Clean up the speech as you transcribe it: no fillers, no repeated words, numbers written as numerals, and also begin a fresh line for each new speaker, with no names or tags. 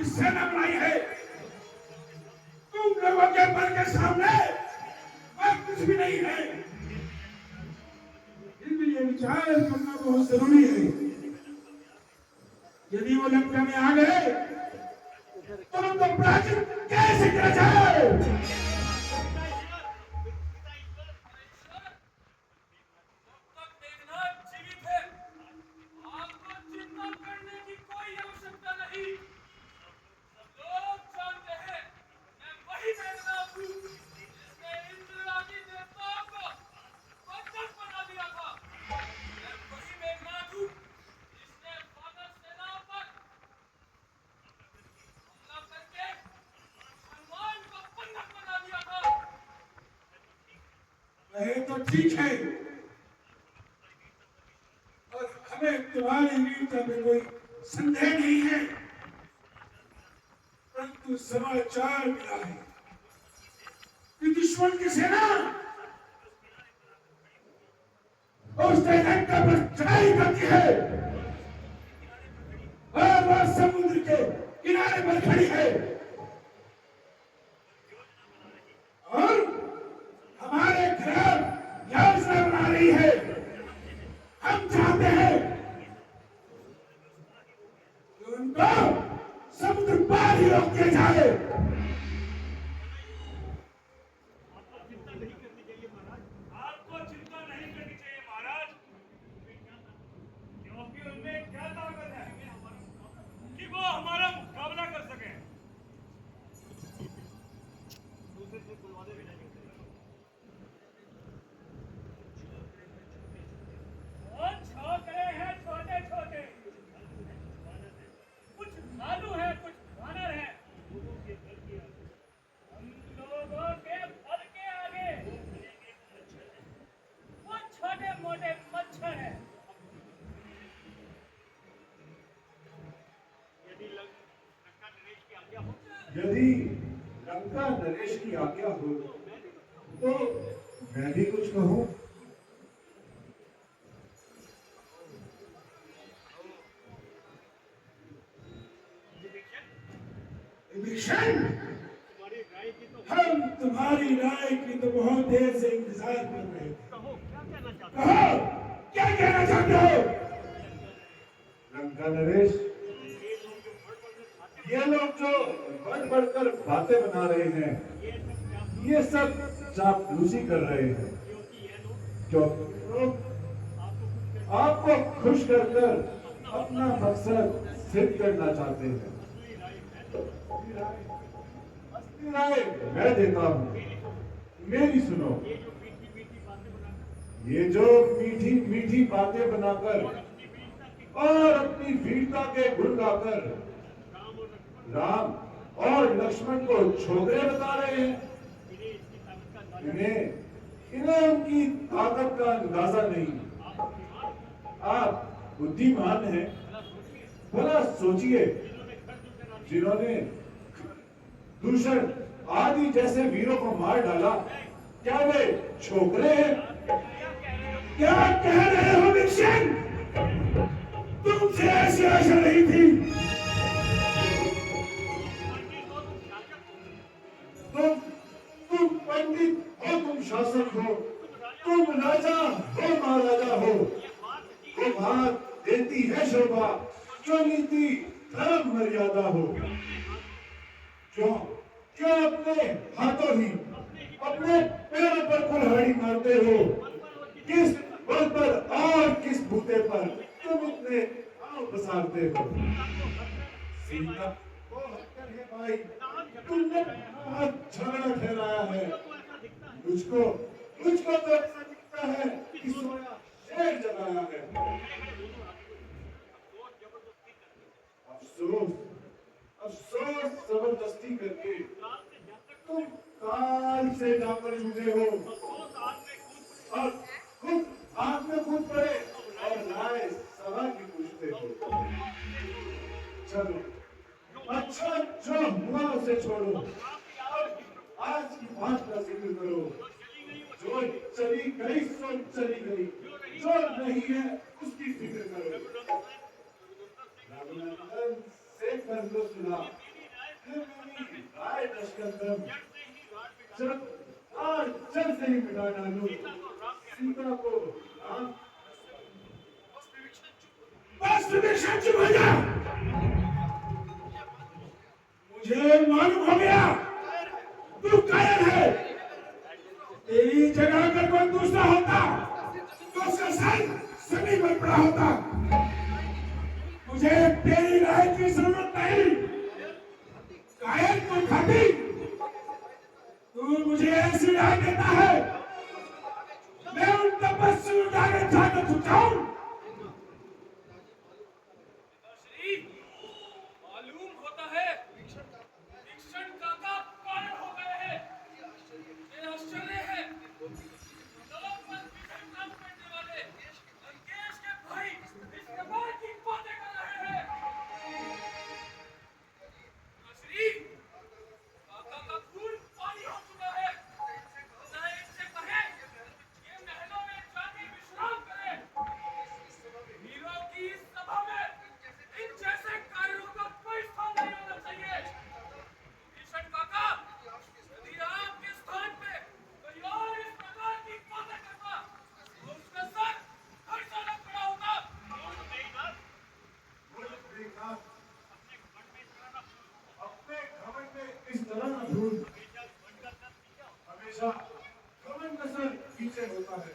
अपनी सेना बनाई है। तुम लोगों के बल के सामने मैं कुछ भी नहीं है। फिर भी ये विचार करना बहुत जरूरी है। यदि वो लंका में आ गए तो उनको पराजित कैसे किया जाए? वह तो ठीक है और हमें तुम्हारी वीरता में कोई संदेह नहीं है, परंतु समाचार मिला है कि दुश्मन की सेना उस लंका पर चढ़ाई करती है और वह समुद्र के किनारे पर खड़ी है और हमारे खिलाफ योजना बना रही है। हम चाहते हैं कि उनको समुद्र पार ही रोक दिया जाए।
आपको चिंता नहीं करनी चाहिए महाराज, क्योंकि उनमें क्या ताकत है कि वो हमारा मुकाबला कर सके। और छोकरे हैं छोटे छोटे, कुछ भालू है कुछ वानर है। हम लोगों के बल के आगे वो छोटे मोटे मच्छर है।
यदि लंका नरेश की आज्ञा हो तो मैं भी कुछ कहूं।
विभीषण, हम तुम्हारी राय की तो बहुत देर से इंतजार कर रहे थे। कहो क्या कहना चाहते हो?
लंका नरेश, ये लोग जो बढ़ बढ़कर बातें बना रहे हैं, ये सब चापलूसी कर रहे हैं। जो आपको खुश कर अपना मकसद सिद्ध करना चाहते हैं। असली राय मैं देता हूं, मेरी सुनो। ये जो मीठी मीठी बातें बनाकर और अपनी वीरता के गुण गाकर राम और लक्ष्मण को छोकरे बता रहे हैं, इन्हें उनकी ताकत का अंदाजा नहीं। आप बुद्धिमान हैं, भला सोचिए, जिन्होंने दूषण आदि जैसे वीरों को मार डाला, क्या वे छोकरे हैं?
क्या कह रहे हो विभीषण? तुमसे ऐसी आशा नहीं थी।
तुम पंडित हो, तुम शासक हो, तुम राजा हो, महाराजा हो। वो बात देती है शोभा जो नीति धर्म मर्यादा हो। क्यों क्यों अपने हाथों ही अपने पैरों पर कुल्हाड़ी मारते हो? किस बल पर और किस बूते पर तुम इतने पांव पसारते हो? सीता को हत्या है भाई, तुमने बहुत झगड़ा ठहराया है। मुझको मुझको तो ऐसा दिखता है कि सोया शेर जगाया है। अफसोस अफसोस जबरदस्ती करके तुम काल से जाकर जुड़े हो और खुद आग में कूद पड़े और राय सभा की पूछते हो। चलो अच्छा जो हुआ उसे छोड़ो और आज की बात का जिक्र करो। जो चली गई सो चली गई, जो नहीं है उसकी फिक्र करो। रघुनंदन से कर लो सुना, जब
जड़ से ही राज मिटा
जब आज जल से ही मिटा डालूं सीता को हाँ
बस विभीषण चुप हो जा। मुझे मालूम हो गया तू कायर है। तेरी जगह अगर कोई दूसरा होता तो उसका सर सभी पर पड़ा होता। मुझे तेरी राय की जरूरत नहीं। कायर को खाती तू मुझे ऐसी राय देता है मैं उन तपस्वी उठाने जाकर झुकाऊं।
श्री मालूम होता है विभीषण काका कारण हो गए हैं। ये आश्चर्य है लोग पर विजय प्राप्त करने वाले लंकेश के भाई इस प्रकार की बातें कर रहे हैं। श्री काका का खून पानी हो चुका है। ना इनसे कहे ये महलों में जाके विश्राम करे। वीरों की इस सभा में इन जैसे कायरों का कोई स्थान नहीं होना चाहिए। विभीषण काका यदि आपके स्थान पे कोई और इस प्रकार की बातें करता तो उसका सर हर साल खड़ा होगा।
अपने घमंड में इस तरह न भूल हमेशा घमंड का सर पीछे होता है।